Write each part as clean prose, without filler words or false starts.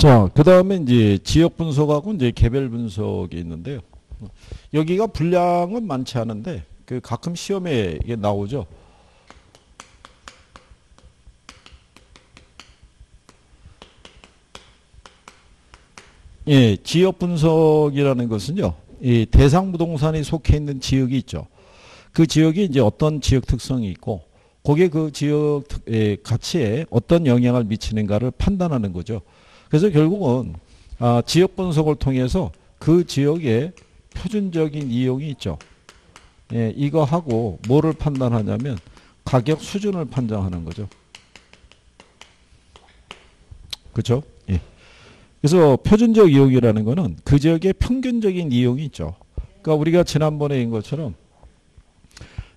자, 그 다음에 이제 지역 분석하고 이제 개별 분석이 있는데요. 여기가 분량은 많지 않은데, 그 가끔 시험에 이게 나오죠. 예, 지역 분석이라는 것은요, 이 대상 부동산이 속해 있는 지역이 있죠. 그 지역이 이제 어떤 지역 특성이 있고, 그게 그 지역 가치에 어떤 영향을 미치는가를 판단하는 거죠. 그래서 결국은 지역 분석을 통해서 그 지역의 표준적인 이용이 있죠. 예, 이거하고 뭐를 판단하냐면 가격 수준을 판정하는 거죠. 그렇죠? 예. 그래서 표준적 이용이라는 거는 그 지역의 평균적인 이용이 있죠. 그러니까 우리가 지난번에 인 것처럼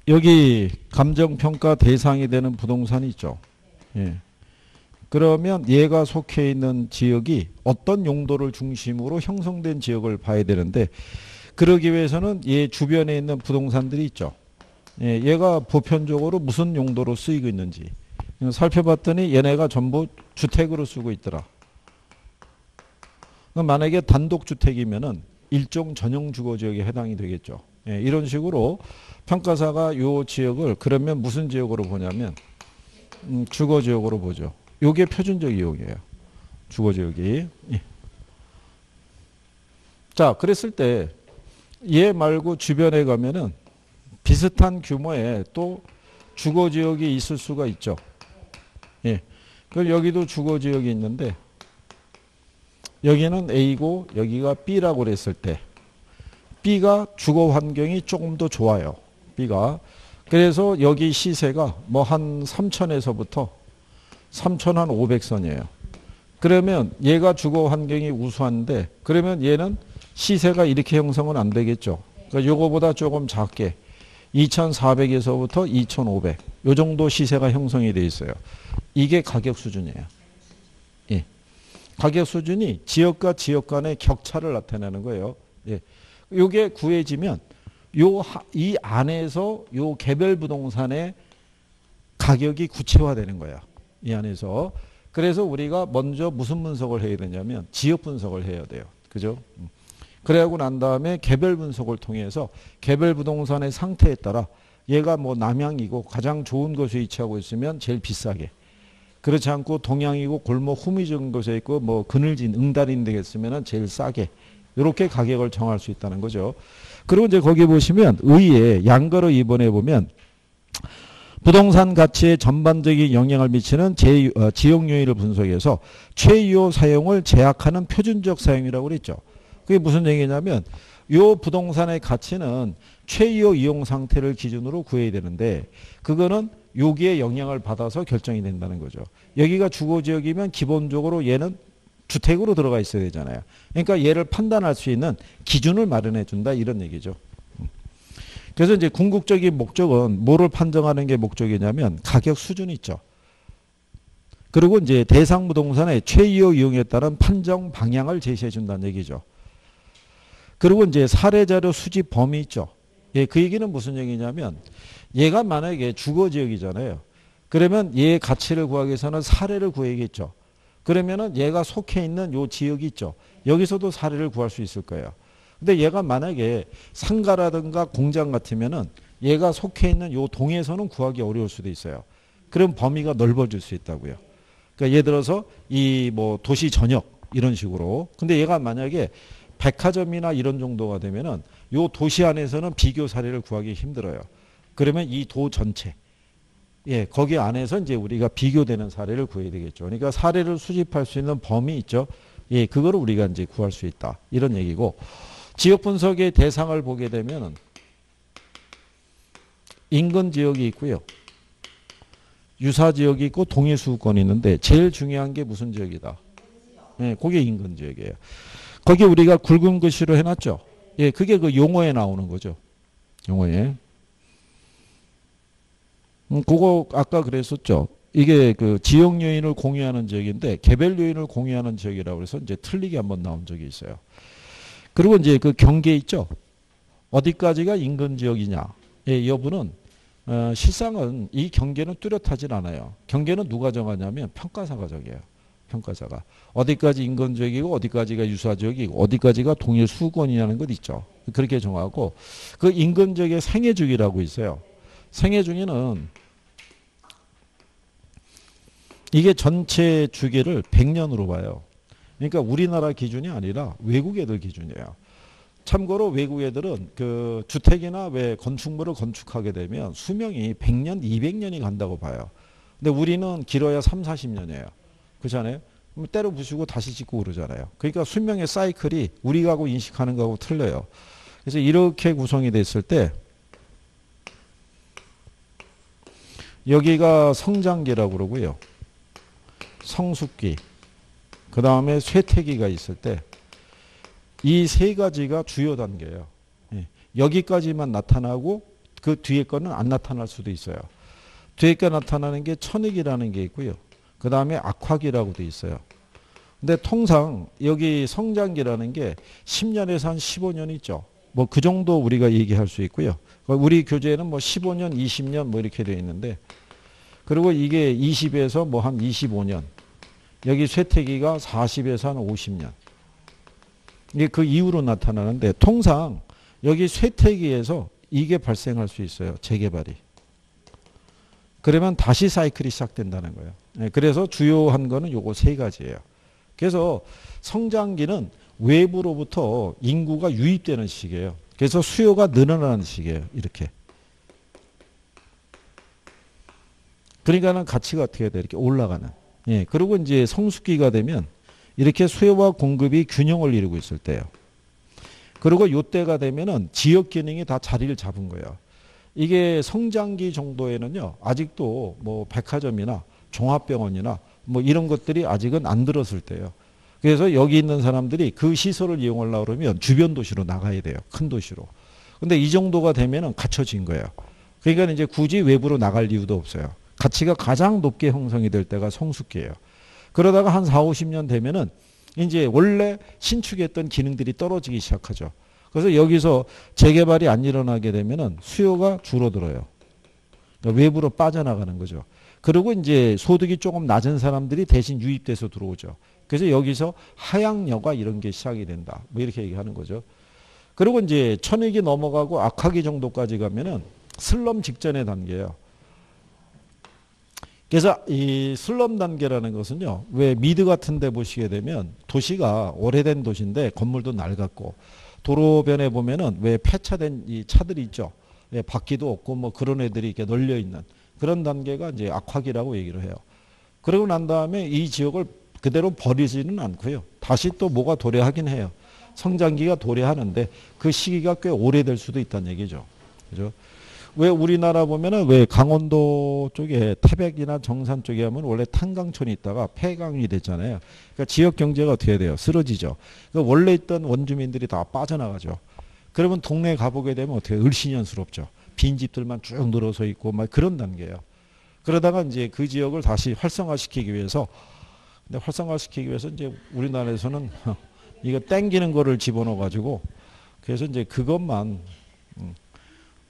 여기 감정평가 대상이 되는 부동산이 있죠. 예. 그러면 얘가 속해 있는 지역이 어떤 용도를 중심으로 형성된 지역을 봐야 되는데, 그러기 위해서는 얘 주변에 있는 부동산들이 있죠. 예, 얘가 보편적으로 무슨 용도로 쓰이고 있는지 살펴봤더니 얘네가 전부 주택으로 쓰고 있더라. 만약에 단독주택이면은 일종 전용 주거지역에 해당이 되겠죠. 예, 이런 식으로 평가사가 이 지역을 그러면 무슨 지역으로 보냐면 주거지역으로 보죠. 요게 표준적 이용이에요. 주거지역이. 예. 자, 그랬을 때 얘 말고 주변에 가면은 비슷한 규모의 또 주거지역이 있을 수가 있죠. 예. 그럼 여기도 주거지역이 있는데 여기는 A고 여기가 B라고 그랬을 때 B가 주거 환경이 조금 더 좋아요. B가. 그래서 여기 시세가 뭐 한 3천에서부터 3,500선이에요. 그러면 얘가 주거 환경이 우수한데 그러면 얘는 시세가 이렇게 형성은 안 되겠죠. 그러니까 요거보다 조금 작게 2,400에서부터 2,500 요 정도 시세가 형성이 돼 있어요. 이게 가격 수준이에요. 예. 가격 수준이 지역과 지역 간의 격차를 나타내는 거예요. 예. 요게 구해지면 이 안에서 요 개별 부동산의 가격이 구체화되는 거야. 이 안에서. 그래서 우리가 먼저 무슨 분석을 해야 되냐면 지역 분석을 해야 돼요. 그죠? 그래하고 난 다음에 개별 분석을 통해서 개별 부동산의 상태에 따라 얘가 뭐 남향이고 가장 좋은 곳에 위치하고 있으면 제일 비싸게, 그렇지 않고 동향이고 골목 후미적인 곳에 있고 뭐 그늘진 응달인 데 있으면 제일 싸게, 이렇게 가격을 정할 수 있다는 거죠. 그리고 이제 거기 보시면 의에 양가로 2번에 보면 부동산 가치에 전반적인 영향을 미치는 지역 요인을 분석해서 최유효 사용을 제약하는 표준적 사용이라고 그랬죠. 그게 무슨 얘기냐면 이 부동산의 가치는 최유효 이용 상태를 기준으로 구해야 되는데 그거는 여기에 영향을 받아서 결정이 된다는 거죠. 여기가 주거지역이면 기본적으로 얘는 주택으로 들어가 있어야 되잖아요. 그러니까 얘를 판단할 수 있는 기준을 마련해 준다, 이런 얘기죠. 그래서 이제 궁극적인 목적은 뭐를 판정하는 게 목적이냐면 가격 수준이 있죠. 그리고 이제 대상 부동산의 최유효 이용에 따른 판정 방향을 제시해 준다는 얘기죠. 그리고 이제 사례 자료 수집 범위 있죠. 예, 그 얘기는 무슨 얘기냐면 얘가 만약에 주거지역이잖아요. 그러면 얘의 가치를 구하기 위해서는 사례를 구해야겠죠. 그러면은 얘가 속해 있는 요 지역이 있죠. 여기서도 사례를 구할 수 있을 거예요. 근데 얘가 만약에 상가라든가 공장 같으면은 얘가 속해 있는 요 동에서는 구하기 어려울 수도 있어요. 그럼 범위가 넓어질 수 있다고요. 그러니까 예를 들어서 이 뭐 도시 전역 이런 식으로. 근데 얘가 만약에 백화점이나 이런 정도가 되면은 요 도시 안에서는 비교 사례를 구하기 힘들어요. 그러면 이 도 전체, 예, 거기 안에서 이제 우리가 비교되는 사례를 구해야 되겠죠. 그러니까 사례를 수집할 수 있는 범위 있죠. 예, 그거를 우리가 이제 구할 수 있다, 이런 얘기고, 지역 분석의 대상을 보게 되면은 인근 지역이 있고요, 유사 지역이 있고 동일 수도권이 있는데 제일 중요한 게 무슨 지역이다? 예, 그게 인근 지역이에요. 거기 우리가 굵은 글씨로 해놨죠. 예, 그게 그 용어에 나오는 거죠. 용어에. 그거 아까 그랬었죠. 이게 그 지역 요인을 공유하는 지역인데 개별 요인을 공유하는 지역이라고 해서 이제 틀리게 한번 나온 적이 있어요. 그리고 이제 그 경계 있죠. 어디까지가 인근 지역이냐. 예, 여부는 실상은 이 경계는 뚜렷하진 않아요. 경계는 누가 정하냐면 평가사가 정해요. 평가자가. 어디까지 인근지역이고 어디까지가 유사지역이고 어디까지가 동일 수도권이냐는 것 있죠. 그렇게 정하고 그 인근지역의 생애주기라고 있어요. 생애주기는 이게 전체 주기를 100년으로 봐요. 그러니까 우리나라 기준이 아니라 외국 애들 기준이에요. 참고로 외국 애들은 그 주택이나 왜 건축물을 건축하게 되면 수명이 100년, 200년이 간다고 봐요. 근데 우리는 길어야 3, 40년이에요. 그렇잖아요? 때려 부수고 다시 짓고 그러잖아요. 그러니까 수명의 사이클이 우리하고 인식하는 거하고 틀려요. 그래서 이렇게 구성이 됐을 때 여기가 성장기라고 그러고요. 성숙기, 그 다음에 쇠퇴기가 있을 때 이 세 가지가 주요 단계예요. 여기까지만 나타나고 그 뒤에 거는 안 나타날 수도 있어요. 뒤에 거 나타나는 게 천익이라는 게 있고요. 그 다음에 악화기라고 돼 있어요. 근데 통상 여기 성장기라는 게 10년에서 한 15년 있죠. 뭐 그 정도 우리가 얘기할 수 있고요. 우리 교재에는 뭐 15년, 20년 뭐 이렇게 되어 있는데 그리고 이게 20에서 뭐 한 25년. 여기 쇠퇴기가 40에서 한 50년. 이게 그 이후로 나타나는데 통상 여기 쇠퇴기에서 이게 발생할 수 있어요. 재개발이. 그러면 다시 사이클이 시작된다는 거예요. 그래서 주요한 거는 요거 세 가지예요. 그래서 성장기는 외부로부터 인구가 유입되는 시기예요. 그래서 수요가 늘어나는 시기예요. 이렇게. 그러니까는 가치가 어떻게 돼? 이렇게 올라가는. 예. 그리고 이제 성숙기가 되면 이렇게 수요와 공급이 균형을 이루고 있을 때요. 그리고 요때가 되면은 지역 기능이 다 자리를 잡은 거예요. 이게 성장기 정도에는요. 아직도 뭐 백화점이나 종합병원이나 뭐 이런 것들이 아직은 안 들었을 때요. 그래서 여기 있는 사람들이 그 시설을 이용하려고 그러면 주변 도시로 나가야 돼요. 큰 도시로. 근데 이 정도가 되면은 갖춰진 거예요. 그러니까 이제 굳이 외부로 나갈 이유도 없어요. 가치가 가장 높게 형성이 될 때가 성숙기예요. 그러다가 한 4, 50년 되면은 이제 원래 신축했던 기능들이 떨어지기 시작하죠. 그래서 여기서 재개발이 안 일어나게 되면은 수요가 줄어들어요. 그러니까 외부로 빠져나가는 거죠. 그리고 이제 소득이 조금 낮은 사람들이 대신 유입돼서 들어오죠. 그래서 여기서 하향여가 이런 게 시작이 된다. 뭐 이렇게 얘기하는 거죠. 그리고 이제 천익이 넘어가고 악화기 정도까지 가면은 슬럼 직전의 단계예요. 그래서 이 슬럼 단계라는 것은요. 왜 미드 같은 데 보시게 되면 도시가 오래된 도시인데 건물도 낡았고 도로변에 보면은 왜 폐차된 이 차들이 있죠. 예, 바퀴도 없고 뭐 그런 애들이 이렇게 널려 있는 그런 단계가 이제 악화기라고 얘기를 해요. 그러고 난 다음에 이 지역을 그대로 버리지는 않고요. 다시 또 뭐가 도래하긴 해요. 성장기가 도래하는데 그 시기가 꽤 오래될 수도 있다는 얘기죠. 그죠? 왜 우리나라 보면은 왜 강원도 쪽에 태백이나 정산 쪽에 하면 원래 탄강촌이 있다가 폐강이 됐잖아요. 그러니까 지역 경제가 어떻게 돼요? 쓰러지죠. 그러니까 원래 있던 원주민들이 다 빠져나가죠. 그러면 동네에 가보게 되면 어떻게 을씨년스럽죠. 빈집들만 쭉 늘어서 있고 막 그런 단계예요. 그러다가 이제 그 지역을 다시 활성화시키기 위해서 근데 활성화시키기 위해서 이제 우리나라에서는 이거 땡기는 거를 집어넣어 가지고 그래서 이제 그것만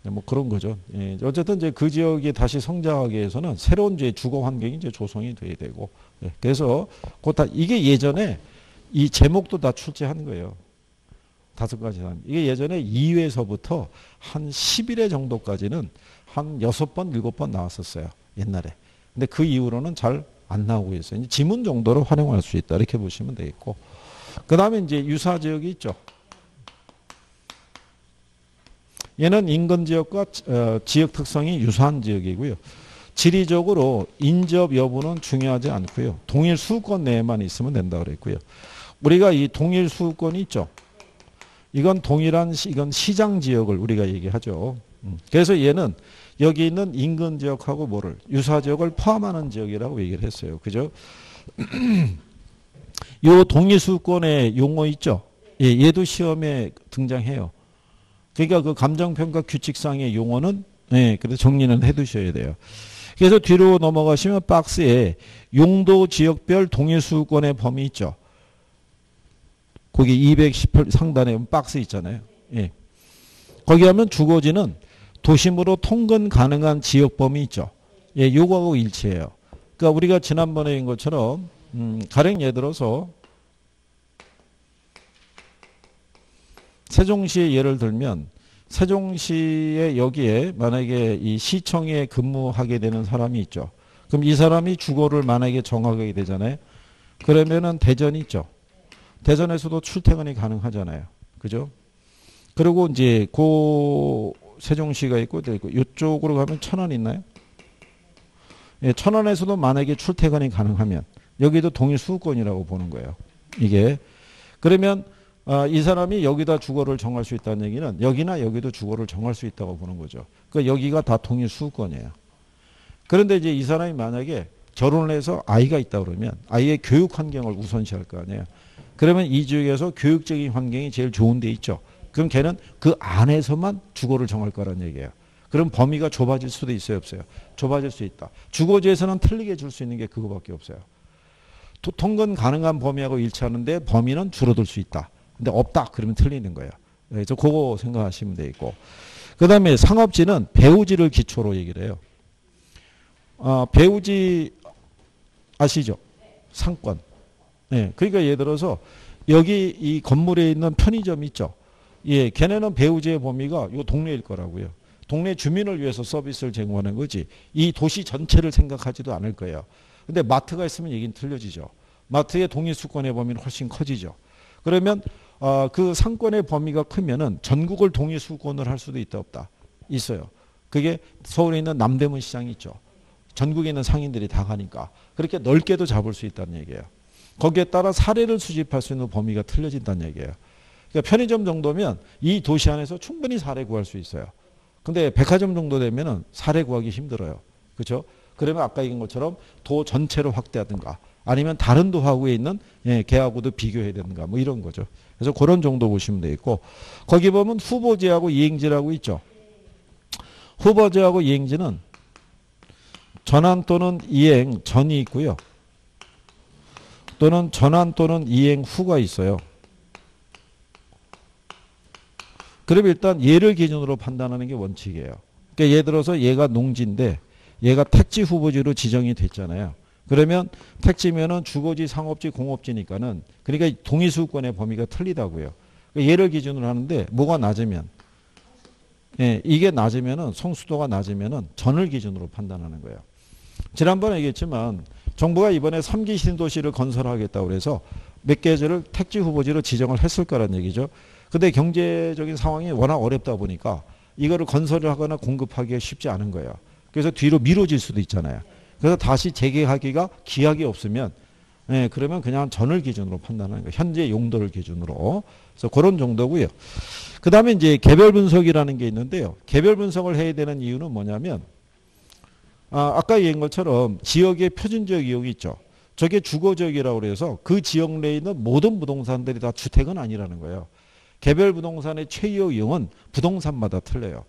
뭐 그런 거죠. 예. 어쨌든 이제 그 지역이 다시 성장하기 위해서는 새로운 이제 주거 환경이 이제 조성이 돼야 되고. 예. 그래서 이게 예전에 이 제목도 다 출제한 거예요. 5가지 사람. 이게 예전에 2회서부터 한 11회 정도까지는 한 6번, 7번 나왔었어요. 옛날에. 근데 그 이후로는 잘 안 나오고 있어요. 이제 지문 정도로 활용할 수 있다. 이렇게 보시면 되겠고. 그 다음에 이제 유사 지역이 있죠. 얘는 인근 지역과 지역 특성이 유사한 지역이고요. 지리적으로 인접 여부는 중요하지 않고요. 동일 수도권 내에만 있으면 된다고 그랬고요. 우리가 이 동일 수도권이 있죠. 이건 이건 시장 지역을 우리가 얘기하죠. 그래서 얘는 여기 있는 인근 지역하고 뭐를 유사 지역을 포함하는 지역이라고 얘기를 했어요. 그죠? 요 동일 수도권의 용어 있죠. 예, 얘도 시험에 등장해요. 그러니까 그 감정평가 규칙상의 용어는 예, 그래서 정리는 해두셔야 돼요. 그래서 뒤로 넘어가시면 박스에 용도 지역별 동일 수도권의 범위 있죠. 거기 218 상단에 박스 있잖아요. 예. 거기 하면 주거지는 도심으로 통근 가능한 지역 범위 있죠. 예, 요거하고 일치해요. 그러니까 우리가 지난번에 인 것처럼 가령 예를 들어서 세종시의 예를 들면 세종시에 여기에 만약에 이 시청에 근무하게 되는 사람이 있죠. 그럼 이 사람이 주거를 만약에 정하게 되잖아요. 그러면은 대전이 있죠. 대전에서도 출퇴근이 가능하잖아요. 그죠? 그리고 이제 고 세종시가 있고 이쪽으로 가면 천안 있나요? 예, 천안에서도 만약에 출퇴근이 가능하면 여기도 동일 수도권이라고 보는 거예요. 이게 그러면 이 사람이 여기다 주거를 정할 수 있다는 얘기는 여기나 여기도 주거를 정할 수 있다고 보는 거죠. 그러니까 여기가 다 동일 수도권이에요. 그런데 이제 이 사람이 만약에 결혼을 해서 아이가 있다 그러면 아이의 교육 환경을 우선시할 거 아니에요. 그러면 이 지역에서 교육적인 환경이 제일 좋은 데 있죠. 그럼 걔는 그 안에서만 주거를 정할 거란 얘기예요. 그럼 범위가 좁아질 수도 있어요, 없어요? 좁아질 수 있다. 주거지에서는 틀리게 줄 수 있는 게 그거밖에 없어요. 통근 가능한 범위하고 일치하는데 범위는 줄어들 수 있다. 근데 없다 그러면 틀리는 거예요. 그래서 그거 생각하시면 되겠고. 그 다음에 상업지는 배우지를 기초로 얘기를 해요. 배우지 아시죠? 상권. 네, 그러니까 예를 들어서 여기 이 건물에 있는 편의점 있죠. 예, 걔네는 배우지의 범위가 이 동네일 거라고요. 동네 주민을 위해서 서비스를 제공하는 거지. 이 도시 전체를 생각하지도 않을 거예요. 근데 마트가 있으면 얘기는 틀려지죠. 마트의 동일수권의 범위는 훨씬 커지죠. 그러면 그 상권의 범위가 크면은 전국을 동일수권을 할 수도 있다 없다? 있어요. 그게 서울에 있는 남대문 시장이 있죠. 전국에 있는 상인들이 다 가니까. 그렇게 넓게도 잡을 수 있다는 얘기예요. 거기에 따라 사례를 수집할 수 있는 범위가 틀려진다는 얘기예요. 그러니까 편의점 정도면 이 도시 안에서 충분히 사례 구할 수 있어요. 근데 백화점 정도 되면은 사례 구하기 힘들어요. 그렇죠? 그러면 아까 얘기한 것처럼 도 전체로 확대하든가 아니면 다른 도하고에 있는 걔하고도 비교해야 되는가 뭐 이런 거죠. 그래서 그런 정도 보시면 되겠고 거기 보면 후보지하고 이행지라고 있죠. 후보지하고 이행지는 전환 또는 이행 전이 있고요. 또는 전환 또는 이행 후가 있어요. 그럼 일단 얘를 기준으로 판단하는 게 원칙이에요. 그러니까 예를 들어서 얘가 농지인데 얘가 택지 후보지로 지정이 됐잖아요. 그러면 택지면은 주거지, 상업지, 공업지니까는 그러니까 동의수권의 범위가 틀리다고요. 그러니까 얘를 기준으로 하는데 뭐가 낮으면 이게 낮으면은 성수도가 낮으면은 전을 기준으로 판단하는 거예요. 지난번에 얘기했지만 정부가 이번에 3기 신도시를 건설하겠다고 그래서 몇 개를 택지 후보지로 지정을 했을 거란 얘기죠. 근데 경제적인 상황이 워낙 어렵다 보니까 이거를 건설을 하거나 공급하기가 쉽지 않은 거예요. 그래서 뒤로 미뤄질 수도 있잖아요. 그래서 다시 재개하기가 기약이 없으면 그러면 그냥 전을 기준으로 판단하는 거예요. 현재 용도를 기준으로. 그래서 그런 정도고요. 그 다음에 이제 개별 분석이라는 게 있는데요. 개별 분석을 해야 되는 이유는 뭐냐면 아까 얘기한 것처럼 지역의 표준적 이용이 있죠. 저게 주거지역이라고 그래서 그 지역 내에 있는 모든 부동산들이 다 주택은 아니라는 거예요. 개별 부동산의 최이용 이용은 부동산마다 틀려요.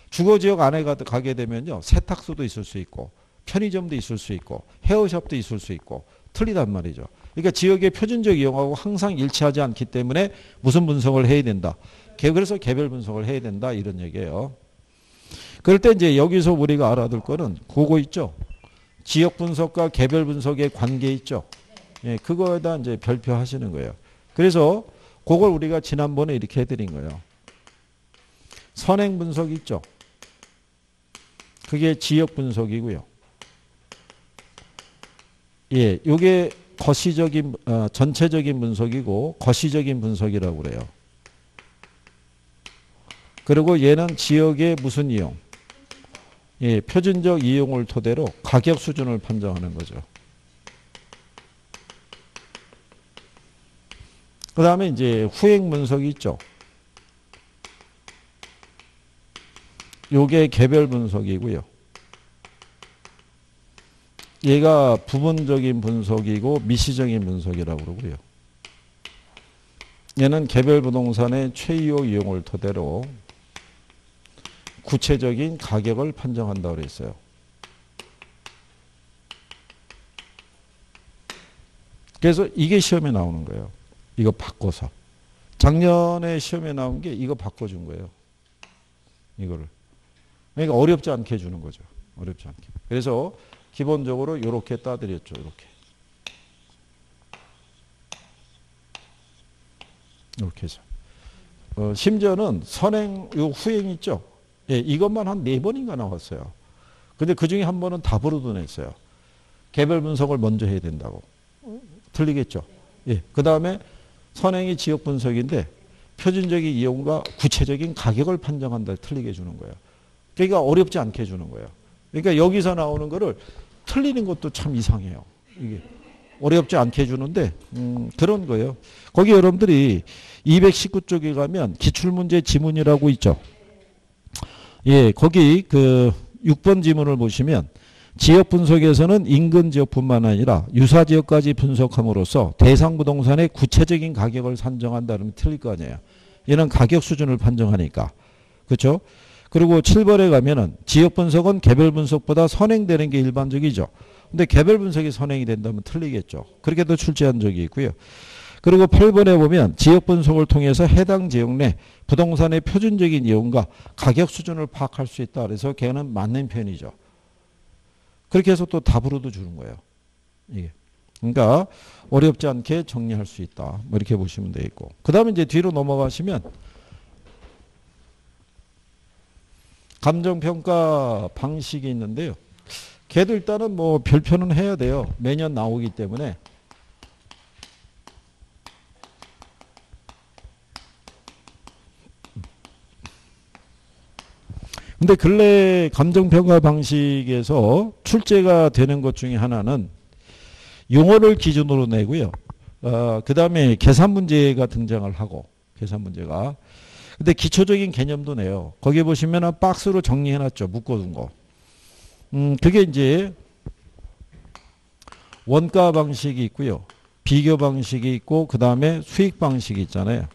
주거지역 안에 가게 되면요. 세탁소도 있을 수 있고 편의점도 있을 수 있고 헤어샵도 있을 수 있고 틀리단 말이죠. 그러니까 지역의 표준적 이용하고 항상 일치하지 않기 때문에 무슨 분석을 해야 된다. 그래서 개별 분석을 해야 된다 이런 얘기예요. 그럴 때 이제 여기서 우리가 알아둘 거는 그거 있죠. 지역 분석과 개별 분석의 관계 있죠. 예, 그거에다 이제 별표하시는 거예요. 그래서 그걸 우리가 지난번에 이렇게 해드린 거예요. 선행 분석 있죠. 그게 지역 분석이고요. 예, 요게 거시적인 전체적인 분석이고 거시적인 분석이라고 그래요. 그리고 얘는 지역의 무슨 이용? 예, 표준적 이용을 토대로 가격 수준을 판정하는 거죠. 그 다음에 이제 후행 분석이 있죠. 요게 개별 분석이고요. 얘가 부분적인 분석이고 미시적인 분석이라고 그러고요. 얘는 개별 부동산의 최이용 이용을 토대로 구체적인 가격을 판정한다고 그랬어요. 그래서 이게 시험에 나오는 거예요. 이거 바꿔서. 작년에 시험에 나온 게 이거 바꿔준 거예요. 이거를. 그러니까 어렵지 않게 해주는 거죠. 어렵지 않게. 그래서 기본적으로 이렇게 따드렸죠. 이렇게. 이렇게 해서. 심지어는 선행, 요 후행 있죠? 예, 이것만 한 4번인가 나왔어요. 근데 그 중에 한 번은 답으로도 냈어요. 개별 분석을 먼저 해야 된다고. 틀리겠죠? 예. 그 다음에 선행이 지역 분석인데 표준적인 이용과 구체적인 가격을 판정한다. 틀리게 주는 거예요. 그러니까 어렵지 않게 주는 거예요. 그러니까 여기서 나오는 거를 틀리는 것도 참 이상해요. 이게 어렵지 않게 주는데 그런 거예요. 거기 여러분들이 219쪽에 가면 기출문제 지문이라고 있죠. 예, 거기 그 6번 지문을 보시면 지역 분석에서는 인근 지역뿐만 아니라 유사 지역까지 분석함으로써 대상 부동산의 구체적인 가격을 산정한다면 틀릴 거 아니에요. 얘는 가격 수준을 판정하니까. 그렇죠? 그리고 7번에 가면은 지역 분석은 개별 분석보다 선행되는 게 일반적이죠. 근데 개별 분석이 선행이 된다면 틀리겠죠. 그렇게도 출제한 적이 있고요. 그리고 8번에 보면 지역 분석을 통해서 해당 지역 내 부동산의 표준적인 이용과 가격 수준을 파악할 수 있다. 그래서 걔는 맞는 편이죠. 그렇게 해서 또 답으로도 주는 거예요. 이게. 그러니까 어렵지 않게 정리할 수 있다. 뭐 이렇게 보시면 되겠고. 그 다음에 이제 뒤로 넘어가시면 감정평가 방식이 있는데요. 걔도 일단은 뭐 별표는 해야 돼요. 매년 나오기 때문에. 근데 근래 감정평가 방식에서 출제가 되는 것 중에 하나는 용어를 기준으로 내고요. 그 다음에 계산 문제가 등장을 하고, 계산 문제가. 근데 기초적인 개념도 내요. 거기 보시면은 박스로 정리해놨죠. 묶어둔 거. 그게 이제 원가 방식이 있고요. 비교 방식이 있고, 그 다음에 수익 방식이 있잖아요.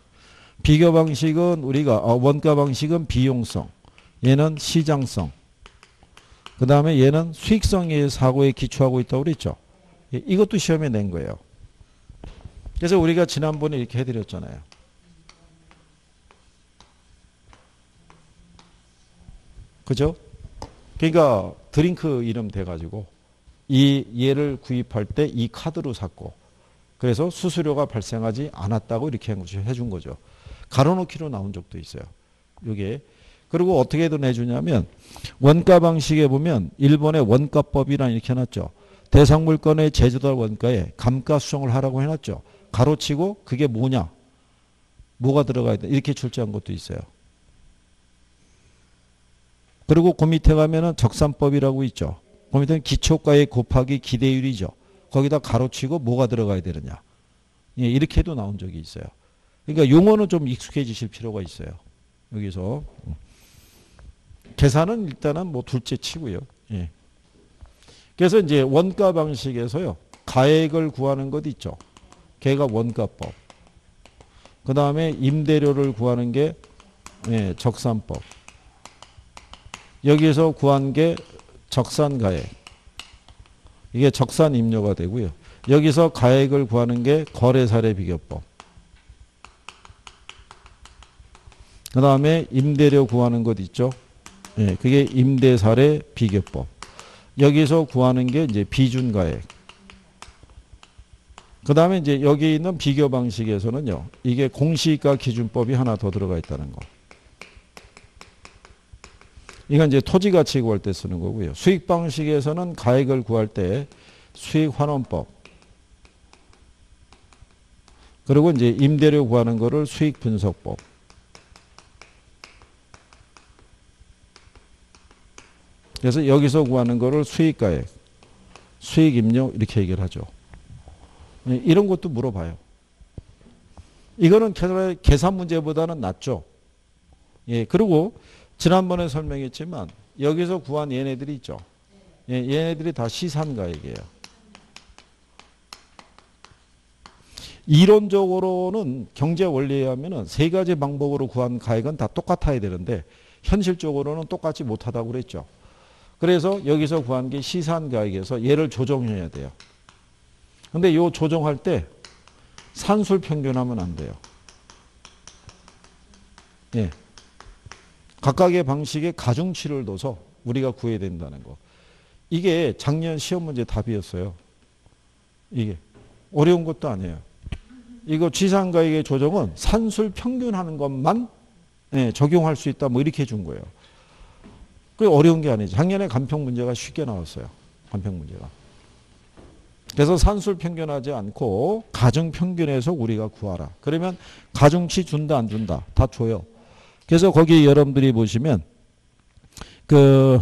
비교 방식은 원가 방식은 비용성. 얘는 시장성. 그 다음에 얘는 수익성의 사고에 기초하고 있다고 그랬죠. 이것도 시험에 낸 거예요. 그래서 우리가 지난번에 이렇게 해드렸잖아요. 그죠? 그러니까 드링크 이름 돼가지고 얘를 구입할 때 이 카드로 샀고 그래서 수수료가 발생하지 않았다고 이렇게 해준 거죠. 가로놓기로 나온 적도 있어요. 이게. 그리고 어떻게 내주냐면 원가 방식에 보면 일본의 원가법이란 이렇게 해놨죠. 대상 물건의 제조달 원가에 감가 수정을 하라고 해놨죠. 가로치고 그게 뭐냐. 뭐가 들어가야 돼. 이렇게 출제한 것도 있어요. 그리고 그 밑에 가면은 적산법이라고 있죠. 그 밑에는 기초가액 곱하기 기대율이죠. 거기다 가로치고 뭐가 들어가야 되느냐. 예, 이렇게도 나온 적이 있어요. 그러니까 용어는 좀 익숙해지실 필요가 있어요. 여기서. 계산은 일단은 뭐 둘째 치고요. 예. 그래서 이제 원가 방식에서요. 가액을 구하는 것 있죠. 걔가 원가법. 그 다음에 임대료를 구하는 게 적산법. 여기에서 구한 게 적산가액. 이게 적산임료가 되고요. 여기서 가액을 구하는 게 거래사례비교법. 그 다음에 임대료 구하는 것 있죠. 예, 그게 임대사례 비교법. 여기서 구하는 게 이제 비준가액. 그 다음에 이제 여기 있는 비교 방식에서는요. 이게 공시가 기준법이 하나 더 들어가 있다는 거. 이건 이제 토지가치 구할 때 쓰는 거고요. 수익 방식에서는 가액을 구할 때 수익환원법. 그리고 이제 임대료 구하는 거를 수익분석법. 그래서 여기서 구하는 거를 수익가액, 수익임료 이렇게 얘기를 하죠. 이런 것도 물어봐요. 이거는 계산 문제보다는 낫죠. 예, 그리고 지난번에 설명했지만 여기서 구한 얘네들이 있죠. 예, 얘네들이 다 시산가액이에요. 이론적으로는 경제 원리에 하면은 세 가지 방법으로 구한 가액은 다 똑같아야 되는데 현실적으로는 똑같지 못하다고 그랬죠. 그래서 여기서 구한 게 시산가액에서 얘를 조정해야 돼요. 근데 이 조정할 때 산술 평균하면 안 돼요. 예. 각각의 방식에 가중치를 둬서 우리가 구해야 된다는 거. 이게 작년 시험 문제 답이었어요. 이게 어려운 것도 아니에요. 이거 지상가액의 조정은 산술 평균하는 것만 예, 적용할 수 있다. 뭐 이렇게 준 거예요. 그게 어려운 게 아니죠. 작년에 간평 문제가 쉽게 나왔어요. 간평 문제가. 그래서 산술 평균하지 않고 가중 평균에서 우리가 구하라. 그러면 가중치 준다 안 준다? 다 줘요. 그래서 거기 여러분들이 보시면 그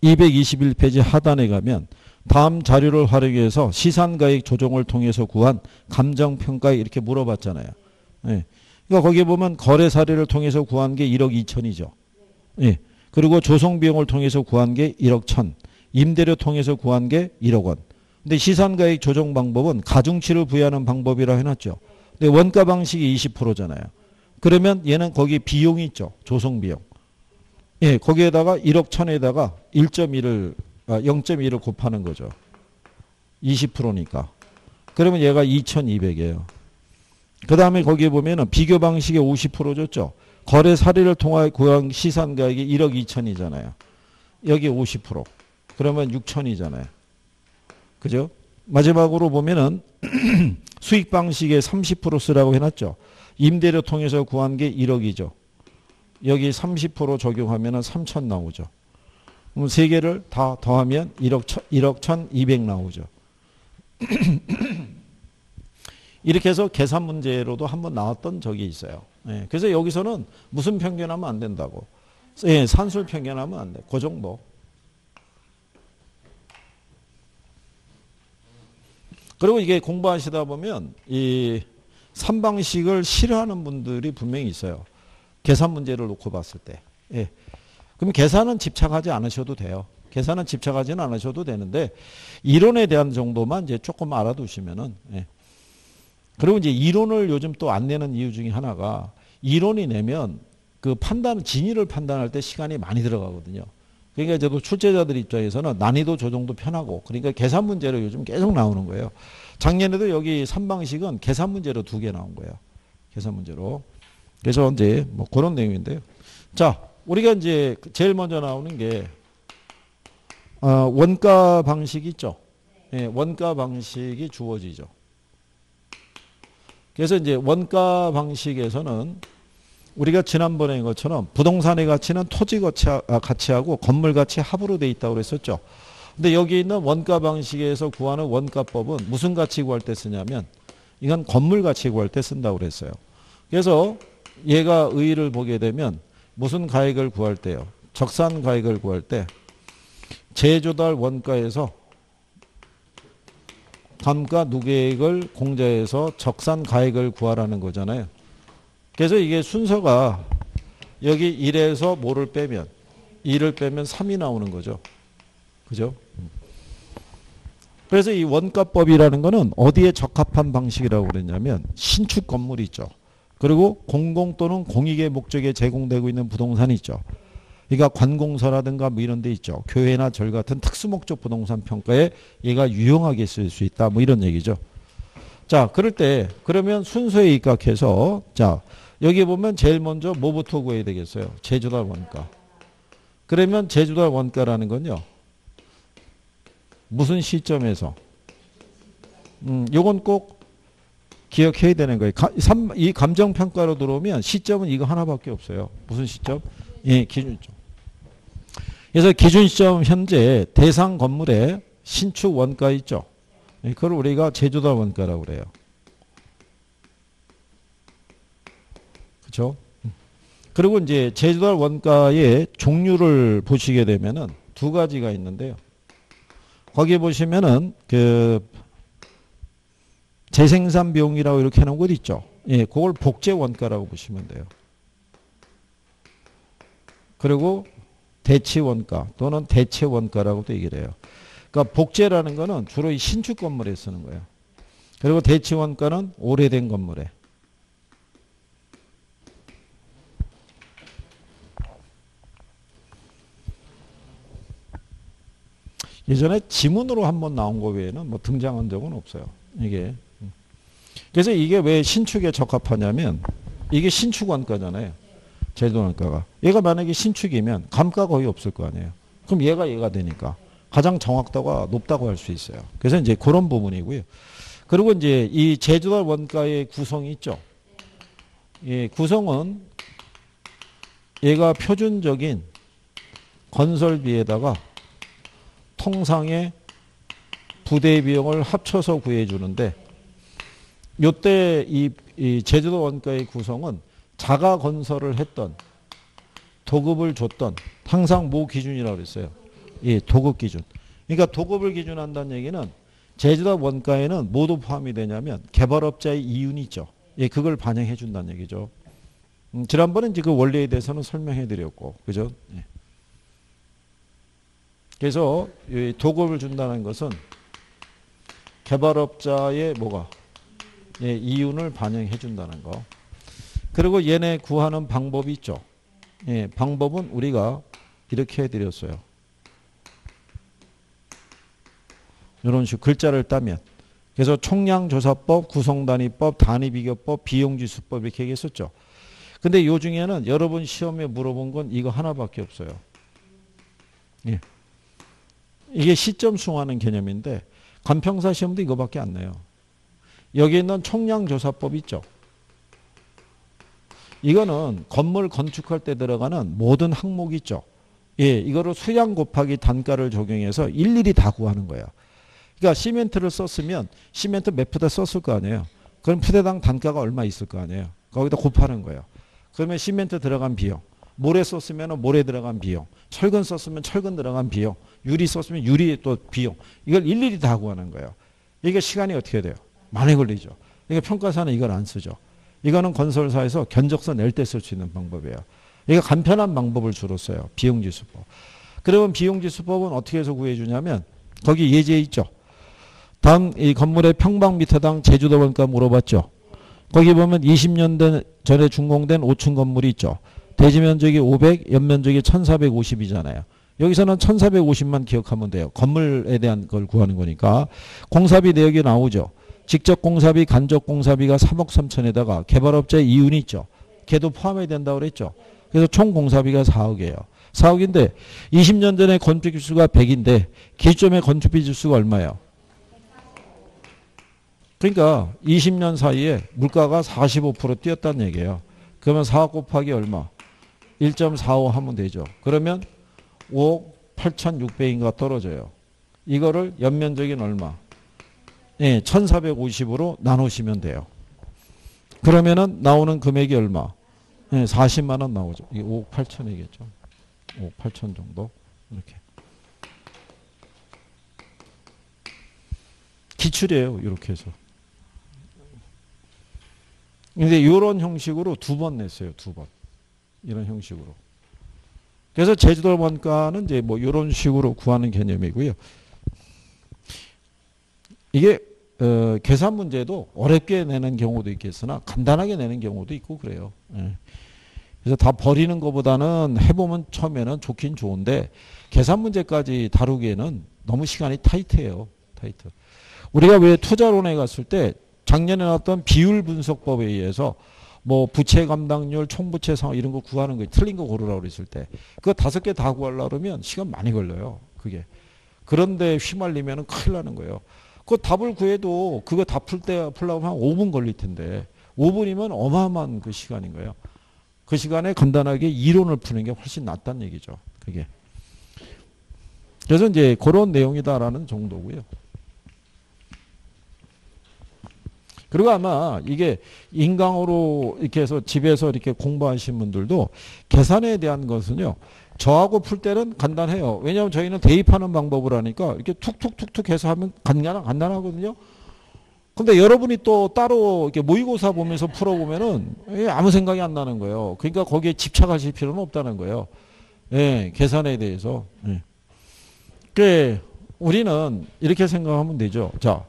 221페이지 하단에 가면 다음 자료를 활용해서 시산가액 조정을 통해서 구한 감정평가에 이렇게 물어봤잖아요. 예. 그러니까 거기에 보면 거래 사례를 통해서 구한 게 1억 2천이죠. 예. 그리고 조성비용을 통해서 구한 게 1억 1천. 임대료 통해서 구한 게 1억 원. 근데 시산가액 조정 방법은 가중치를 부여하는 방법이라 해놨죠. 근데 원가 방식이 20%잖아요. 그러면 얘는 거기 비용이 있죠. 조성비용. 예, 거기에다가 1억 1천에다가 0.1을 곱하는 거죠. 20%니까. 그러면 얘가 2,200이에요. 그 다음에 거기에 보면은 비교 방식에 50% 줬죠. 거래 사례를 통해 구한 시산가액이 1억 2천이잖아요. 여기 50%. 그러면 6천이잖아요. 그죠? 마지막으로 보면은 수익 방식에 30% 쓰라고 해놨죠. 임대료 통해서 구한 게 1억이죠. 여기 30% 적용하면은 3천 나오죠. 그럼 세 개를 다 더하면 1억 1,200 나오죠. 이렇게 해서 계산 문제로도 한번 나왔던 적이 있어요. 예, 그래서 여기서는 무슨 평균하면 안 된다고. 예, 산술 평균하면 안 돼. 그 정도. 그리고 이게 공부하시다 보면 이 3방식을 싫어하는 분들이 분명히 있어요. 계산 문제를 놓고 봤을 때. 예. 그럼 계산은 집착하지 않으셔도 돼요. 계산은 집착하지는 않으셔도 되는데 이론에 대한 정도만 이제 조금 알아두시면은. 예. 그리고 이제 이론을 요즘 또 안 내는 이유 중에 하나가 이론이 내면 그 진위를 판단할 때 시간이 많이 들어가거든요. 그러니까 저도 출제자들 입장에서는 난이도 조정도 편하고 그러니까 계산 문제로 요즘 계속 나오는 거예요. 작년에도 여기 3방식은 계산 문제로 2개 나온 거예요. 계산 문제로. 그래서 이제 뭐 그런 내용인데요. 자, 우리가 이제 제일 먼저 나오는 게 원가 방식 있죠. 예, 원가 방식이 주어지죠. 그래서 이제 원가 방식에서는 우리가 지난번에 한 것처럼 부동산의 가치는 토지 가치하고 건물 가치 합으로 돼 있다고 그랬었죠. 근데 여기 있는 원가 방식에서 구하는 원가법은 무슨 가치 구할 때 쓰냐면 이건 건물 가치 구할 때 쓴다고 그랬어요. 그래서 얘가 의의를 보게 되면 무슨 가액을 구할 때요. 적산 가액을 구할 때 재조달 원가에서 감가 누계액을 공제해서 적산 가액을 구하라는 거잖아요. 그래서 이게 순서가 여기 1에서 뭐를 빼면 2를 빼면 3이 나오는 거죠. 그죠? 그래서 이 원가법이라는 거는 어디에 적합한 방식이라고 그랬냐면 신축 건물이 있죠. 그리고 공공 또는 공익의 목적에 제공되고 있는 부동산이 있죠. 그러니까 관공서라든가 뭐 이런 데 있죠. 교회나 절 같은 특수목적 부동산 평가에 얘가 유용하게 쓸 수 있다. 뭐 이런 얘기죠. 자, 그럴 때 그러면 순서에 입각해서 자, 여기 보면 제일 먼저 뭐부터 구해야 되겠어요? 재조달 원가. 그러면 재조달 원가라는 건요. 무슨 시점에서? 요건 꼭 기억해야 되는 거예요. 이 감정평가로 들어오면 시점은 이거 하나밖에 없어요. 무슨 시점? 예, 기준점. 그래서 기준 시점 현재 대상 건물의 신축 원가 있죠. 그걸 우리가 재조달 원가라고 그래요. 그렇죠? 그리고 이제 재조달 원가의 종류를 보시게 되면은 2가지가 있는데요. 거기 보시면은 그 재생산 비용이라고 이렇게 해놓은 것 있죠. 예, 그걸 복제 원가라고 보시면 돼요. 그리고 대치 원가 또는 대체 원가라고도 얘기를 해요. 그러니까 복제라는 거는 주로 이 신축 건물에 쓰는 거예요. 그리고 대치 원가는 오래된 건물에. 예전에 지문으로 한번 나온 거 외에는 뭐 등장한 적은 없어요. 이게. 그래서 이게 왜 신축에 적합하냐면 이게 신축 원가잖아요. 제조 원가가. 얘가 만약에 신축이면 감가 거의 없을 거 아니에요. 그럼 얘가 되니까 가장 정확도가 높다고 할 수 있어요. 그래서 이제 그런 부분이고요. 그리고 이제 이 제조달 원가의 구성이 있죠. 예, 구성은 얘가 표준적인 건설비에다가 통상의 부대 비용을 합쳐서 구해주는데 요때 이 제주도 원가의 구성은 자가 건설을 했던 도급을 줬던 항상 뭐 기준이라고 그랬어요. 예, 도급 기준. 그러니까 도급을 기준한다는 얘기는 제주도 원가에는 모두 포함이 되냐면 개발업자의 이윤이 있죠. 예, 그걸 반영해 준다는 얘기죠. 지난번에 이제 그 원리에 대해서는 설명해 드렸고, 그죠? 예. 그래서 이 도급을 준다는 것은 개발업자의 뭐가? 예, 이윤을 반영해 준다는 거. 그리고 얘네 구하는 방법이 있죠. 예, 방법은 우리가 이렇게 해드렸어요. 이런 식으로 글자를 따면. 그래서 총량조사법, 구성단위법, 단위비교법, 비용지수법 이렇게 얘기했었죠. 근데 요 중에는 여러분 시험에 물어본 건 이거 하나밖에 없어요. 예. 이게 시점 수하는 개념인데 간평사 시험도 이거밖에 안 내요. 여기 있는 총량조사법 있죠. 이거는 건물 건축할 때 들어가는 모든 항목 있죠. 예, 이거를 수량 곱하기 단가를 적용해서 일일이 다 구하는 거예요. 그러니까 시멘트를 썼으면 시멘트 몇 푸대 썼을 거 아니에요. 그럼 푸대당 단가가 얼마 있을 거 아니에요. 거기다 곱하는 거예요. 그러면 시멘트 들어간 비용, 모래 썼으면 모래 들어간 비용, 철근 썼으면 철근 들어간 비용, 유리 썼으면 유리 또 비용. 이걸 일일이 다 구하는 거예요. 이게 시간이 어떻게 돼요? 많이 걸리죠. 그러니까 평가사는 이걸 안 쓰죠. 이거는 건설사에서 견적서 낼 때 쓸 수 있는 방법이에요. 이게 간편한 방법을 주로 써요. 비용지수법. 그러면 비용지수법은 어떻게 해서 구해주냐면 거기 예제 있죠. 다음 이 건물의 평방미터당 제주도 원가 물어봤죠. 거기 보면 20년 전에 준공된 5층 건물이 있죠. 대지 면적이 500, 연면적이 1450이잖아요. 여기서는 1450만 기억하면 돼요. 건물에 대한 걸 구하는 거니까. 공사비 내역이 나오죠. 직접 공사비, 간접 공사비가 3억 3천에다가 개발업자의 이윤이 있죠. 걔도 포함해야 된다고 그랬죠. 그래서 총 공사비가 4억이에요. 4억인데 20년 전에 건축 지수가 100인데 기점의 건축비 지수가 얼마예요? 그러니까 20년 사이에 물가가 45% 뛰었다는 얘기예요. 그러면 4억 곱하기 얼마? 1.45 하면 되죠. 그러면 5억 8,600인가 떨어져요. 이거를 연면적인 얼마? 예, 1,450으로 나누시면 돼요. 그러면은 나오는 금액이 얼마? 예, 40만 원 나오죠. 이게 5억 8천이겠죠. 5억 8천 정도. 이렇게. 기출이에요. 이렇게 해서. 근데 이런 형식으로 2번 냈어요. 2번. 이런 형식으로. 그래서 제주도 원가는 이제 뭐 이런 식으로 구하는 개념이고요. 이게 계산 문제도 어렵게 내는 경우도 있겠으나 간단하게 내는 경우도 있고 그래요. 예. 그래서 다 버리는 것보다는 해보면 처음에는 좋긴 좋은데 계산 문제까지 다루기에는 너무 시간이 타이트해요. 타이트. 우리가 왜 투자론에 갔을 때 작년에 나왔던 비율 분석법에 의해서 뭐 부채 감당률, 총부채 상황 이런 거 구하는 거 틀린 거 고르라고 그랬을 때 그거 5개 다 구하려고 그러면 시간 많이 걸려요. 그게. 그런데 휘말리면 큰일 나는 거예요. 그 답을 구해도 그거 다 풀려면 한 5분 걸릴 텐데 5분이면 어마어마한 그 시간인 거예요. 그 시간에 간단하게 이론을 푸는 게 훨씬 낫다는 얘기죠. 그게. 그래서 이제 그런 내용이다라는 정도고요. 그리고 아마 이게 인강으로 이렇게 해서 집에서 이렇게 공부하신 분들도 계산에 대한 것은요. 저하고 풀 때는 간단해요. 왜냐하면 저희는 대입하는 방법을 하니까 이렇게 툭툭툭툭 해서 하면 간단하거든요. 근데 여러분이 또 따로 이렇게 모의고사 보면서 풀어보면은 아무 생각이 안 나는 거예요. 그러니까 거기에 집착하실 필요는 없다는 거예요. 예, 계산에 대해서. 예. 그 우리는 이렇게 생각하면 되죠. 자,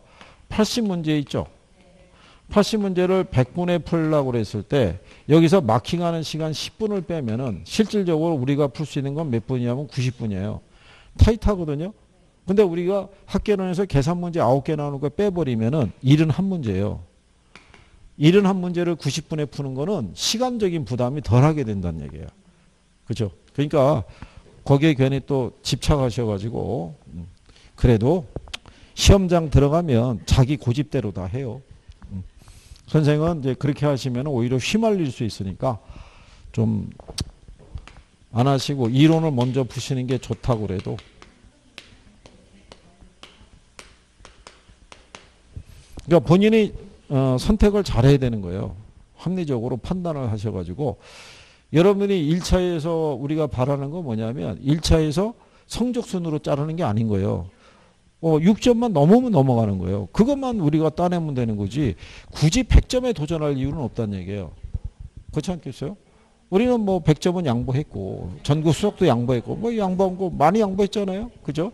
80문제 있죠. 80문제를 100분에 풀려고 그랬을 때 여기서 마킹하는 시간 10분을 빼면은 실질적으로 우리가 풀 수 있는 건 몇 분이냐면 90분이에요. 타이트하거든요. 근데 우리가 학계론에서 계산 문제 9개 나오는 거 빼버리면은 71문제예요. 71문제를 90분에 푸는 거는 시간적인 부담이 덜하게 된다는 얘기예요. 그렇죠? 그러니까 거기에 괜히 또 집착하셔가지고 그래도 시험장 들어가면 자기 고집대로 다 해요. 선생은 이제 그렇게 하시면 오히려 휘말릴 수 있으니까 좀 안 하시고 이론을 먼저 푸시는 게 좋다고 그래도 그러니까 본인이 선택을 잘해야 되는 거예요. 합리적으로 판단을 하셔가지고 여러분이 1차에서 우리가 바라는 건 뭐냐면 1차에서 성적순으로 자르는 게 아닌 거예요. 6점만 넘으면 넘어가는 거예요. 그것만 우리가 따내면 되는 거지 굳이 100점에 도전할 이유는 없다는 얘기예요. 그렇지 않겠어요? 우리는 뭐 100점은 양보했고 전국 수석도 양보했고 뭐 양보한 거 많이 양보했잖아요. 그죠?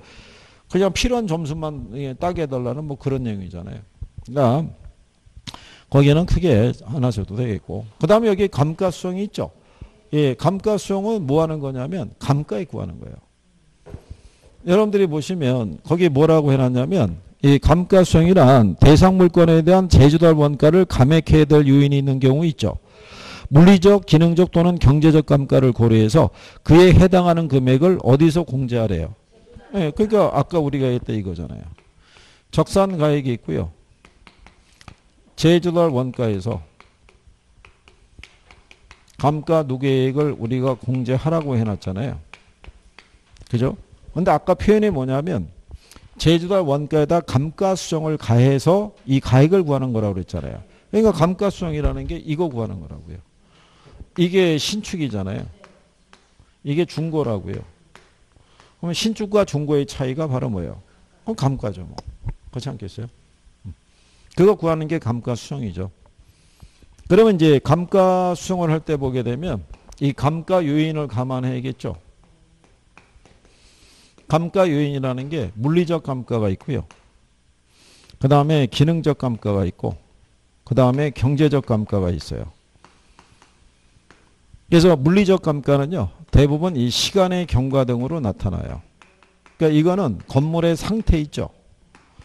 그냥 필요한 점수만 따게 해달라는 뭐 그런 내용이잖아요. 그러니까 거기에는 크게 안 하셔도 되겠고 그 다음에 여기 감가수성이 있죠. 예, 감가수성은 뭐 하는 거냐면 감가액 구하는 거예요. 여러분들이 보시면 거기 뭐라고 해놨냐면 이 감가수성이란 대상 물건에 대한 제조달 원가를 감액해야 될 요인이 있는 경우 있죠. 물리적, 기능적 또는 경제적 감가를 고려해서 그에 해당하는 금액을 어디서 공제하래요. 예, 그러니까 아까 우리가 했던 이거잖아요. 적산가액이 있고요. 제조달 원가에서 감가 누계액을 우리가 공제하라고 해놨잖아요. 그죠? 근데 아까 표현이 뭐냐면 제조달 원가에다 감가수정을 가해서 이 가액을 구하는 거라고 그랬잖아요. 그러니까 감가수정이라는 게 이거 구하는 거라고요. 이게 신축이잖아요. 이게 중고라고요. 그러면 신축과 중고의 차이가 바로 뭐예요? 그럼 감가죠. 뭐. 그렇지 않겠어요? 그거 구하는 게 감가수정이죠. 그러면 이제 감가수정을 할 때 보게 되면 이 감가 요인을 감안해야겠죠. 감가 요인이라는 게 물리적 감가가 있고요. 그 다음에 기능적 감가가 있고 그 다음에 경제적 감가가 있어요. 그래서 물리적 감가는요. 대부분 이 시간의 경과 등으로 나타나요. 그러니까 이거는 건물의 상태 있죠.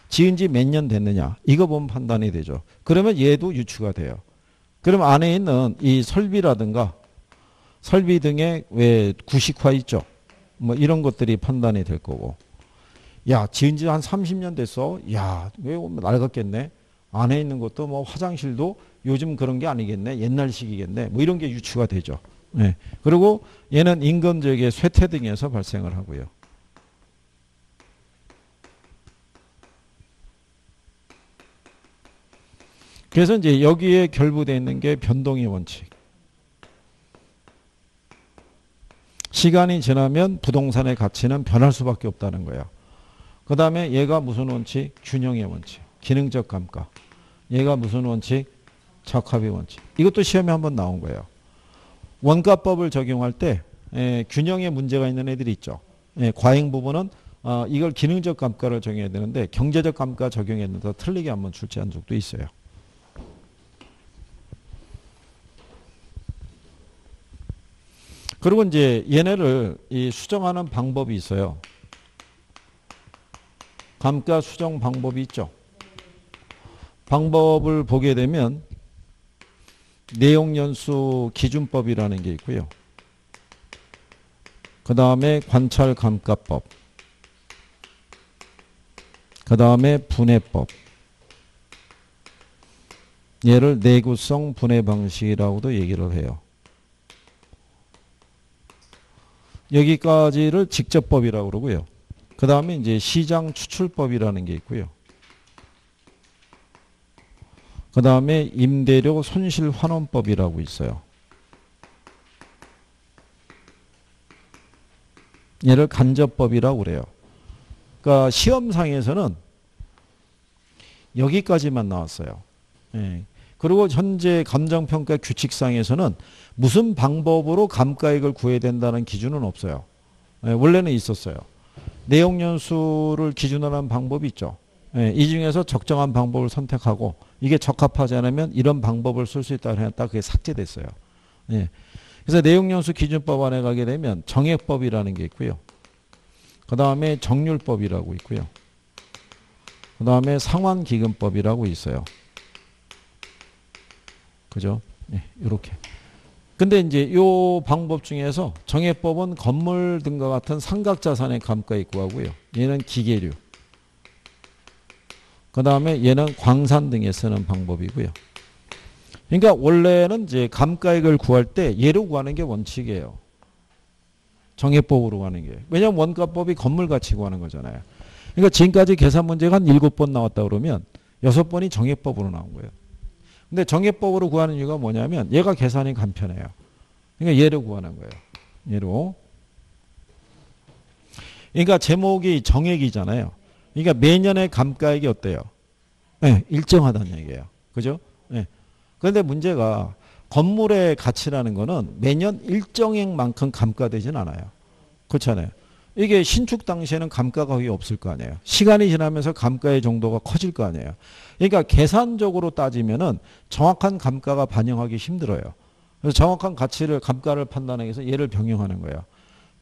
지은 지 몇 년 됐느냐. 이거 보면 판단이 되죠. 그러면 얘도 유추가 돼요. 그럼 안에 있는 이 설비라든가 설비 등의 왜 구식화 있죠. 뭐 이런 것들이 판단이 될 거고. 야, 지은 지 한 30년 됐어. 야, 왜 낡았겠네. 안에 있는 것도 뭐 화장실도 요즘 그런 게 아니겠네. 옛날식이겠네. 뭐 이런 게 유추가 되죠. 네. 그리고 얘는 임금적의 쇠퇴 등에서 발생을 하고요. 그래서 이제 여기에 결부되어 있는 게 변동의 원칙. 시간이 지나면 부동산의 가치는 변할 수밖에 없다는 거예요. 그 다음에 얘가 무슨 원칙? 균형의 원칙. 기능적 감가. 얘가 무슨 원칙? 적합의 원칙. 이것도 시험에 한번 나온 거예요. 원가법을 적용할 때 균형에 문제가 있는 애들이 있죠. 과잉 부분은 이걸 기능적 감가를 적용해야 되는데 경제적 감가 적용했는데 틀리게 한번 출제한 적도 있어요. 그리고 이제 얘네를 이 수정하는 방법이 있어요. 감가 수정 방법이 있죠. 방법을 보게 되면 내용연수 기준법이라는 게 있고요. 그 다음에 관찰감가법. 그 다음에 분해법. 얘를 내구성 분해 방식이라고도 얘기를 해요. 여기까지를 직접법이라고 그러고요. 그 다음에 이제 시장 추출법이라는 게 있고요. 그 다음에 임대료 손실환원법이라고 있어요. 얘를 간접법이라고 그래요. 그러니까 시험상에서는 여기까지만 나왔어요. 예. 그리고 현재 감정평가 규칙상에서는 무슨 방법으로 감가액을 구해야 된다는 기준은 없어요. 예, 원래는 있었어요. 내용연수를 기준으로 한 방법이 있죠. 예, 이 중에서 적정한 방법을 선택하고 이게 적합하지 않으면 이런 방법을 쓸 수 있다고 했다. 그게 삭제됐어요. 예. 그래서 내용연수 기준법 안에 가게 되면 정액법이라는 게 있고요. 그 다음에 정률법이라고 있고요. 그 다음에 상환기금법이라고 있어요. 그죠? 예, 이렇게. 근데 이제 요 방법 중에서 정액법은 건물 등과 같은 삼각자산의 감가액 구하고요. 얘는 기계류. 그 다음에 얘는 광산 등에 쓰는 방법이고요. 그러니까 원래는 이제 감가액을 구할 때 얘로 구하는 게 원칙이에요. 정해법으로 구하는 게. 왜냐하면 원가법이 건물 가치 구하는 거잖아요. 그러니까 지금까지 계산 문제가 한 7번 나왔다 그러면 6번이 정해법으로 나온 거예요. 근데 정해법으로 구하는 이유가 뭐냐면 얘가 계산이 간편해요. 그러니까 얘로 구하는 거예요. 얘로. 그러니까 제목이 정액이잖아요. 그러니까 매년의 감가액이 어때요? 네, 일정하다는 얘기예요. 그죠? 네. 그런데 문제가 건물의 가치라는 거는 매년 일정액만큼 감가되진 않아요. 그렇잖아요. 이게 신축 당시에는 감가가 거의 없을 거 아니에요. 시간이 지나면서 감가의 정도가 커질 거 아니에요. 그러니까 계산적으로 따지면은 정확한 감가가 반영하기 힘들어요. 그래서 정확한 가치를 감가를 판단하기 위해서 얘를 병용하는 거예요.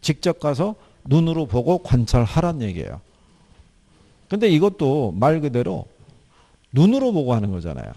직접 가서 눈으로 보고 관찰하란 얘기예요. 근데 이것도 말 그대로 눈으로 보고 하는 거잖아요.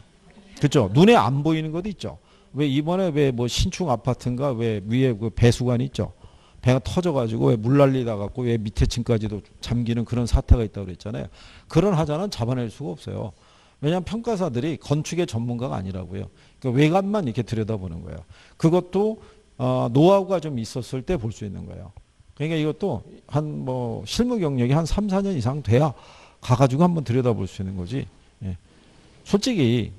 그렇죠? 눈에 안 보이는 것도 있죠. 왜 이번에 왜 뭐 신축 아파트인가 왜 위에 그 배수관이 있죠. 배가 터져가지고 왜 물 날리다 갖고 왜 밑에 층까지도 잠기는 그런 사태가 있다고 그랬잖아요. 그런 하자는 잡아낼 수가 없어요. 왜냐하면 평가사들이 건축의 전문가가 아니라고요. 그러니까 외관만 이렇게 들여다보는 거예요. 그것도 노하우가 좀 있었을 때 볼 수 있는 거예요. 그러니까 이것도 한 뭐 실무 경력이 한 3, 4년 이상 돼야 가가지고 한번 들여다볼 수 있는 거지. 예. 솔직히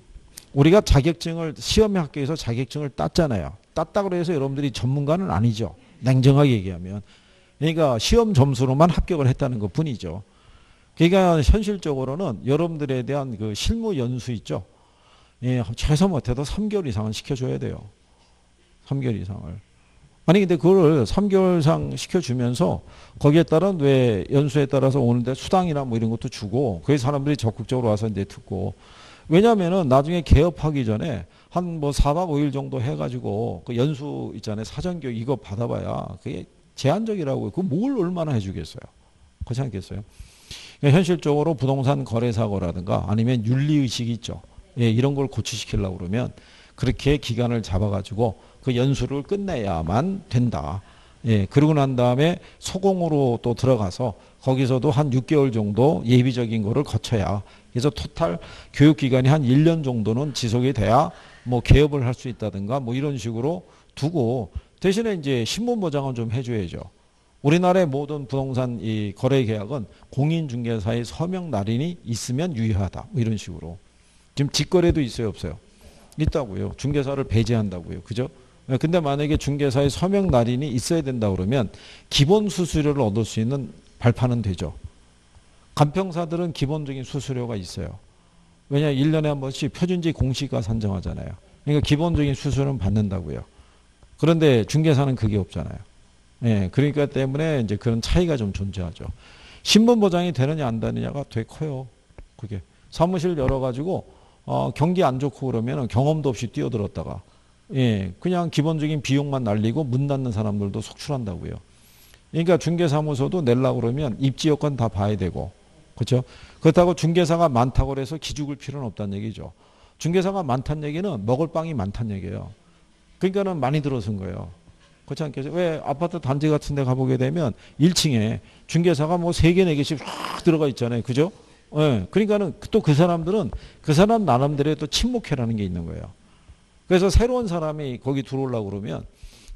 우리가 자격증을 시험 학교에서 자격증을 땄잖아요. 땄다고 해서 여러분들이 전문가는 아니죠. 냉정하게 얘기하면. 그러니까 시험 점수로만 합격을 했다는 것 뿐이죠. 그러니까 현실적으로는 여러분들에 대한 그 실무 연수 있죠. 예, 최소 못해도 3개월 이상은 시켜줘야 돼요. 3개월 이상을. 아니 근데 그걸 3개월 이상 시켜주면서 거기에 따른 왜 연수에 따라서 오는데 수당이나 뭐 이런 것도 주고 그래서 사람들이 적극적으로 와서 이제 듣고 왜냐면은 나중에 개업하기 전에 한 뭐 4박 5일 정도 해가지고 그 연수 있잖아요. 사전교육 이거 받아봐야 그게 제한적이라고요. 그거 뭘 얼마나 해주겠어요. 그렇지 않겠어요? 그러니까 현실적으로 부동산 거래사고라든가 아니면 윤리의식이 있죠. 예, 이런 걸 고취시키려고 그러면 그렇게 기간을 잡아가지고 그 연수를 끝내야만 된다. 예, 그러고 난 다음에 소공으로 또 들어가서 거기서도 한 6개월 정도 예비적인 거를 거쳐야 그래서 토탈 교육기간이 한 1년 정도는 지속이 돼야 뭐 개업을 할 수 있다든가 뭐 이런 식으로 두고 대신에 이제 신분보장은 좀 해줘야죠. 우리나라의 모든 부동산 이 거래 계약은 공인중개사의 서명 날인이 있으면 유효하다. 뭐 이런 식으로. 지금 직거래도 있어요, 없어요? 있다고요. 중개사를 배제한다고요. 그죠? 근데 만약에 중개사의 서명 날인이 있어야 된다 그러면 기본 수수료를 얻을 수 있는 발판은 되죠. 간평사들은 기본적인 수수료가 있어요. 왜냐 1년에 한 번씩 표준지 공시가 산정하잖아요. 그러니까 기본적인 수수료는 받는다고요. 그런데 중개사는 그게 없잖아요. 예, 그러니까 때문에 이제 그런 차이가 좀 존재하죠. 신분 보장이 되느냐 안 되느냐가 되게 커요. 그게 사무실 열어가지고 경기 안 좋고 그러면 경험도 없이 뛰어들었다가 예, 그냥 기본적인 비용만 날리고 문 닫는 사람들도 속출한다고요. 그러니까 중개사무소도 내려고 그러면 입지 여건 다 봐야 되고 그렇죠? 그렇다고 중개사가 많다고 해서 기죽을 필요는 없다는 얘기죠. 중개사가 많다는 얘기는 먹을 빵이 많다는 얘기예요. 그러니까는 많이 들어선 거예요. 그렇지 않겠어요? 왜 아파트 단지 같은 데 가보게 되면 1층에 중개사가 뭐 3개, 4개씩 쫙 들어가 있잖아요. 그죠? 예. 그러니까는 또 그 사람들은 그 사람 나름대로의 또 친목회라는 게 있는 거예요. 그래서 새로운 사람이 거기 들어오려고 그러면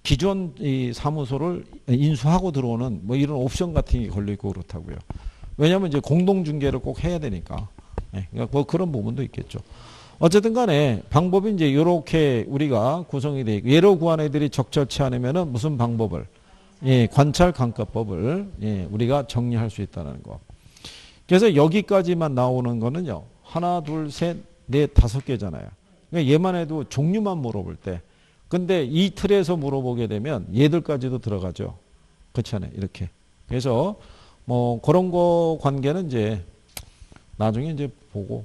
기존 이 사무소를 인수하고 들어오는 뭐 이런 옵션 같은 게 걸려있고 그렇다고요. 왜냐하면 이제 공동중개를 꼭 해야 되니까. 예. 그러니까 뭐 그런 부분도 있겠죠. 어쨌든 간에 방법이 이제 이렇게 우리가 구성이 되어 있고 예로 구한 애들이 적절치 않으면은 무슨 방법을 예, 관찰 감가법을 예, 우리가 정리할 수 있다는 거. 그래서 여기까지만 나오는 거는요. 하나, 둘, 셋, 넷, 5개잖아요. 그러니까 얘만 해도 종류만 물어볼 때. 근데 이 틀에서 물어보게 되면 얘들까지도 들어가죠. 그렇잖아요. 이렇게. 그래서 뭐 그런 거 관계는 이제 나중에 이제 보고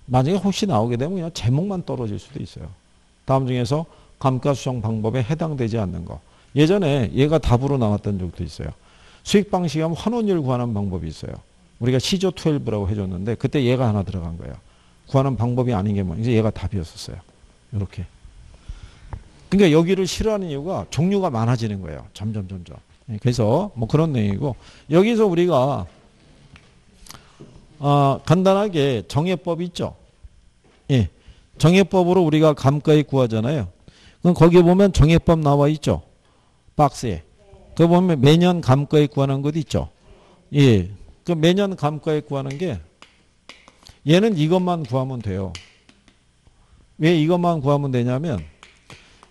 나중에 혹시 나오게 되면 그냥 제목만 떨어질 수도 있어요. 다음 중에서 감가수정 방법에 해당되지 않는 거. 예전에 얘가 답으로 나왔던 적도 있어요. 수익 방식이 하면 환원율 구하는 방법이 있어요. 우리가 시조 12라고 해줬는데 그때 얘가 하나 들어간 거예요. 구하는 방법이 아닌 게 뭐냐. 이제 얘가 답이었었어요. 이렇게. 그러니까 여기를 싫어하는 이유가 종류가 많아지는 거예요. 점점. 그래서 뭐 그런 내용이고 여기서 우리가 간단하게 정해법 있죠. 예. 정해법으로 우리가 감가액 구하잖아요. 그럼 거기 보면 정해법 나와 있죠. 박스에. 그 보면 매년 감가액 구하는 것 있죠. 예. 그 매년 감가액 구하는 게 얘는 이것만 구하면 돼요. 왜 이것만 구하면 되냐면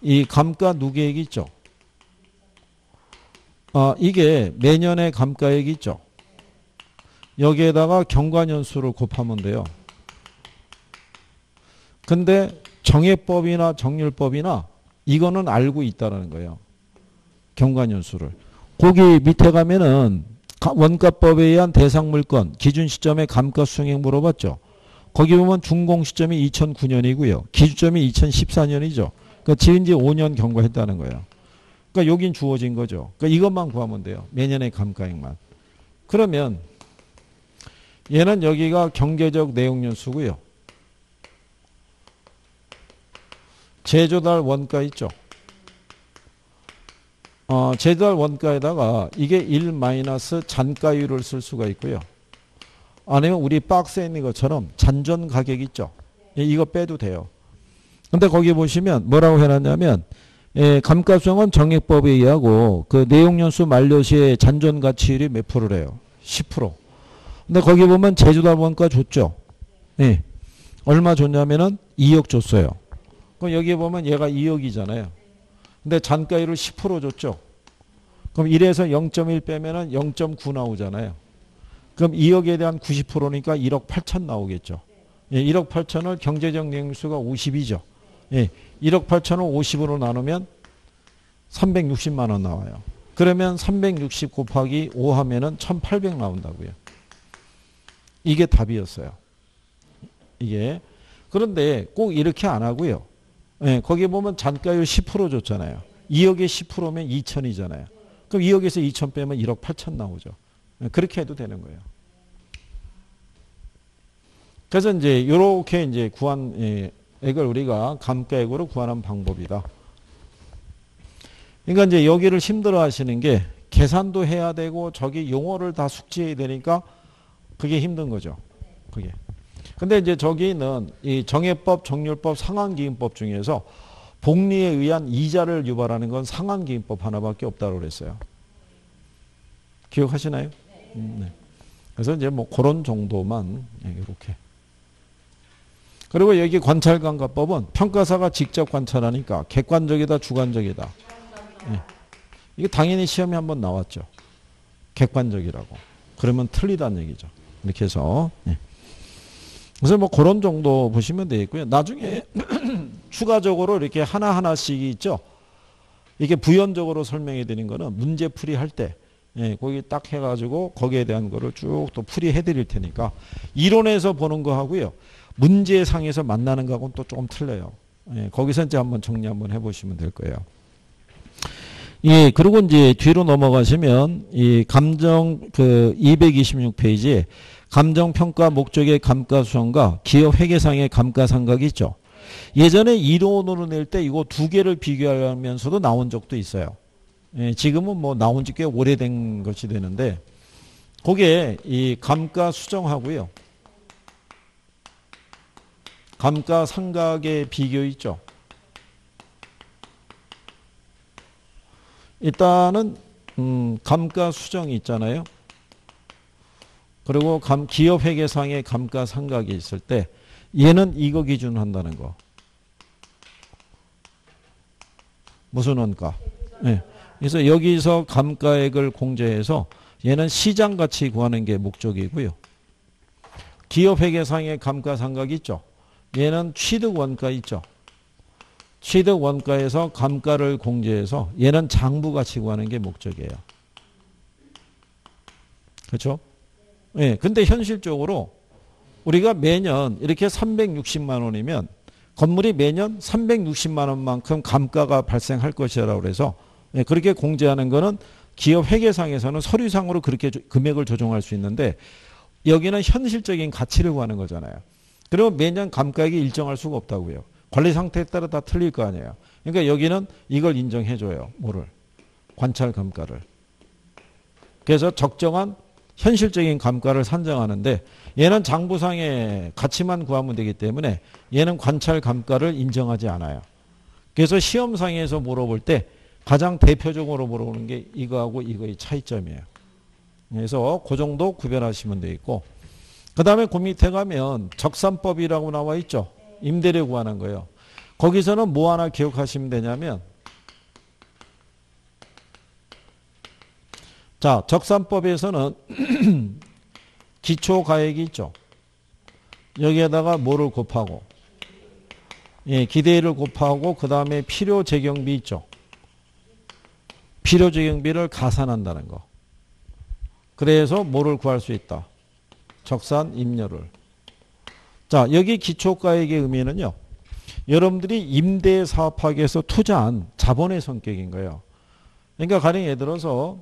이 감가 누계액 있죠. 이게 매년의 감가액 있죠. 여기에다가 경과년수를 곱하면 돼요. 근데 정해법이나 정률법이나 이거는 알고 있다는 거예요. 경과년수를. 거기 밑에 가면은 원가법에 의한 대상물건 기준 시점의 감가 수행액 물어봤죠. 거기 보면 준공 시점이 2009년이고요. 기준점이 2014년이죠. 그러니까 지은 지 5년 경과했다는 거예요. 그러니까 여긴 주어진 거죠. 그러니까 이것만 구하면 돼요. 매년의 감가액만. 그러면 얘는 여기가 경계적 내용연수고요. 제조달 원가 있죠. 제조달 원가에다가 이게 1 마이너스 잔가율을 쓸 수가 있고요. 아니면 우리 박스에 있는 것처럼 잔존 가격 있죠. 이거 빼도 돼요. 근데 거기 보시면 뭐라고 해놨냐면 감가수정은 정액법에 의하고 그 내용연수 만료 시에 잔존 가치율이 몇 프로래요? 10%. 근데 거기 보면 제조달 원가 줬죠. 예. 얼마 줬냐면은 2억 줬어요. 그럼 여기 보면 얘가 2억이잖아요. 근데 잔가율을 10% 줬죠. 그럼 1에서 0.1 빼면은 0.9 나오잖아요. 그럼 2억에 대한 90%니까 1억 8천 나오겠죠. 예, 1억 8천을 경제적 내용수가 50이죠. 예, 1억 8천을 50으로 나누면 360만 원 나와요. 그러면 360 곱하기 5 하면은 1800 나온다고요. 이게 답이었어요. 이게. 그런데 꼭 이렇게 안 하고요. 예, 거기 보면 잔가율 10% 줬잖아요. 2억에 10%면 2천이잖아요. 그럼 2억에서 2천 빼면 1억 8천 나오죠. 예, 그렇게 해도 되는 거예요. 그래서 이제 이렇게 이제 구한 액을 우리가 감가액으로 구하는 방법이다. 그러니까 이제 여기를 힘들어 하시는 게 계산도 해야 되고 저기 용어를 다 숙지해야 되니까 그게 힘든 거죠. 그게. 근데 이제 저기는 이 정해법, 정률법, 상환기인법 중에서 복리에 의한 이자를 유발하는 건 상환기인법 하나밖에 없다고 그랬어요. 기억하시나요? 네. 그래서 이제 뭐 그런 정도만 이렇게. 그리고 여기 관찰감가법은 평가사가 직접 관찰하니까 객관적이다, 주관적이다. 네. 이게 당연히 시험에 한번 나왔죠. 객관적이라고. 그러면 틀리다는 얘기죠. 이렇게 해서. 네. 그래서 뭐 그런 정도 보시면 되겠고요. 나중에 추가적으로 이렇게 하나하나씩 있죠. 이게 부연적으로 설명해 드리는 거는 문제풀이 할 때 거기 딱 해가지고 거기에 대한 거를 쭉 또 풀이해 드릴 테니까 이론에서 보는 거 하고요. 문제상에서 만나는 거하고는 또 조금 틀려요. 거기서 이제 한번 정리 한번 해보시면 될 거예요. 예, 그리고 이제 뒤로 넘어가시면 이 감정 그 226페이지에 감정평가 목적의 감가수정과 기업 회계상의 감가상각이 있죠. 예전에 이론으로 낼 때 이거 두 개를 비교하면서도 나온 적도 있어요. 예, 지금은 뭐 나온 지 꽤 오래된 것이 되는데 거기에 이 감가수정하고요. 감가상각의 비교 있죠. 일단은 감가수정이 있잖아요. 그리고 기업 회계상의 감가상각이 있을 때 얘는 이거 기준으로 한다는 거. 무슨 원가? 네. 그래서 여기서 감가액을 공제해서 얘는 시장가치 구하는 게 목적이고요. 기업 회계상의 감가상각이 있죠. 얘는 취득원가 있죠. 취득원가에서 감가를 공제해서 얘는 장부가치 구하는 게 목적이에요. 그렇죠? 예, 근데 현실적으로 우리가 매년 이렇게 360만 원이면 건물이 매년 360만 원만큼 감가가 발생할 것이라고 그래서 예, 그렇게 공제하는 거는 기업 회계상에서는 서류상으로 그렇게 금액을 조정할 수 있는데 여기는 현실적인 가치를 구하는 거잖아요. 그리고 매년 감가액이 일정할 수가 없다고요. 관리 상태에 따라 다 틀릴 거 아니에요. 그러니까 여기는 이걸 인정해 줘요. 뭐를? 관찰 감가를. 그래서 적정한 현실적인 감가를 산정하는데 얘는 장부상의 가치만 구하면 되기 때문에 얘는 관찰 감가를 인정하지 않아요. 그래서 시험상에서 물어볼 때 가장 대표적으로 물어보는 게 이거하고 이거의 차이점이에요. 그래서 그 정도 구별하시면 되겠고, 그 다음에 그 밑에 가면 적산법이라고 나와 있죠. 임대료 구하는 거예요. 거기서는 뭐 하나 기억하시면 되냐면, 자, 적산법에서는 기초가액이 있죠. 여기에다가 뭐를 곱하고, 예, 기대를 곱하고 그 다음에 필요재경비 있죠. 필요재경비를 가산한다는 거. 그래서 뭐를 구할 수 있다. 적산 임료를. 자, 여기 기초가액의 의미는요. 여러분들이 임대 사업하기 위해서 투자한 자본의 성격인 거예요. 그러니까 가령 예를 들어서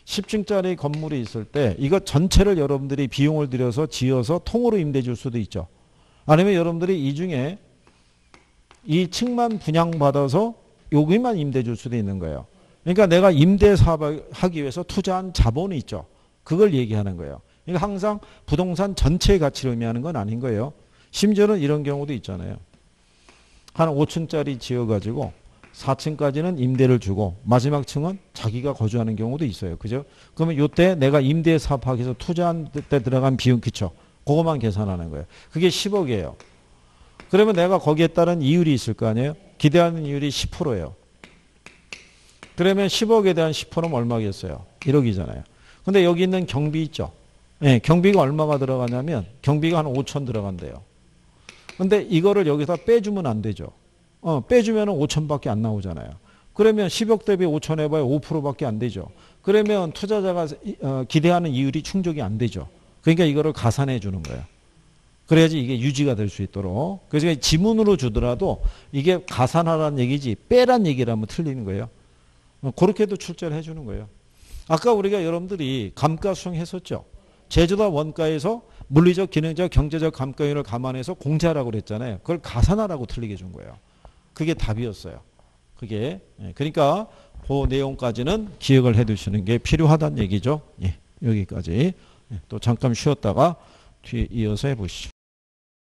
10층짜리 건물이 있을 때 이거 전체를 여러분들이 비용을 들여서 지어서 통으로 임대 줄 수도 있죠. 아니면 여러분들이 이 중에 이 층만 분양받아서 여기만 임대 줄 수도 있는 거예요. 그러니까 내가 임대 사업을 하기 위해서 투자한 자본이 있죠. 그걸 얘기하는 거예요. 그러니까 항상 부동산 전체의 가치를 의미하는 건 아닌 거예요. 심지어는 이런 경우도 있잖아요. 한 5층짜리 지어가지고 4층까지는 임대를 주고 마지막 층은 자기가 거주하는 경우도 있어요. 그죠? 그러면 이때 내가 임대 사업하기 위해서 투자한 때 들어간 비용, 그쵸? 그것만 계산하는 거예요. 그게 10억이에요. 그러면 내가 거기에 따른 이율이 있을 거 아니에요? 기대하는 이율이 10%예요. 그러면 10억에 대한 10%는 얼마겠어요? 1억이잖아요. 근데 여기 있는 경비 있죠? 네, 경비가 얼마가 들어가냐면 경비가 한 5천 들어간대요. 근데 이거를 여기서 빼주면 안 되죠. 빼주면 5천밖에 안 나오잖아요. 그러면 10억 대비 5천 해봐야 5%밖에 안 되죠. 그러면 투자자가 기대하는 이율이 충족이 안 되죠. 그러니까 이거를 가산해 주는 거예요. 그래야지 이게 유지가 될 수 있도록. 그래서 지문으로 주더라도 이게 가산하라는 얘기지 빼란 얘기라면 틀리는 거예요. 그렇게도 출제를 해주는 거예요. 아까 우리가 여러분들이 감가 수정했었죠. 제조다 원가에서 물리적, 기능적, 경제적 감가율을 감안해서 공제하라고 그랬잖아요. 그걸 가산하라고 틀리게 준 거예요. 그게 답이었어요. 그게. 그러니까 그 내용까지는 기억을 해 두시는 게 필요하다는 얘기죠. 예, 여기까지. 또 잠깐 쉬었다가 뒤에 이어서 해보시죠.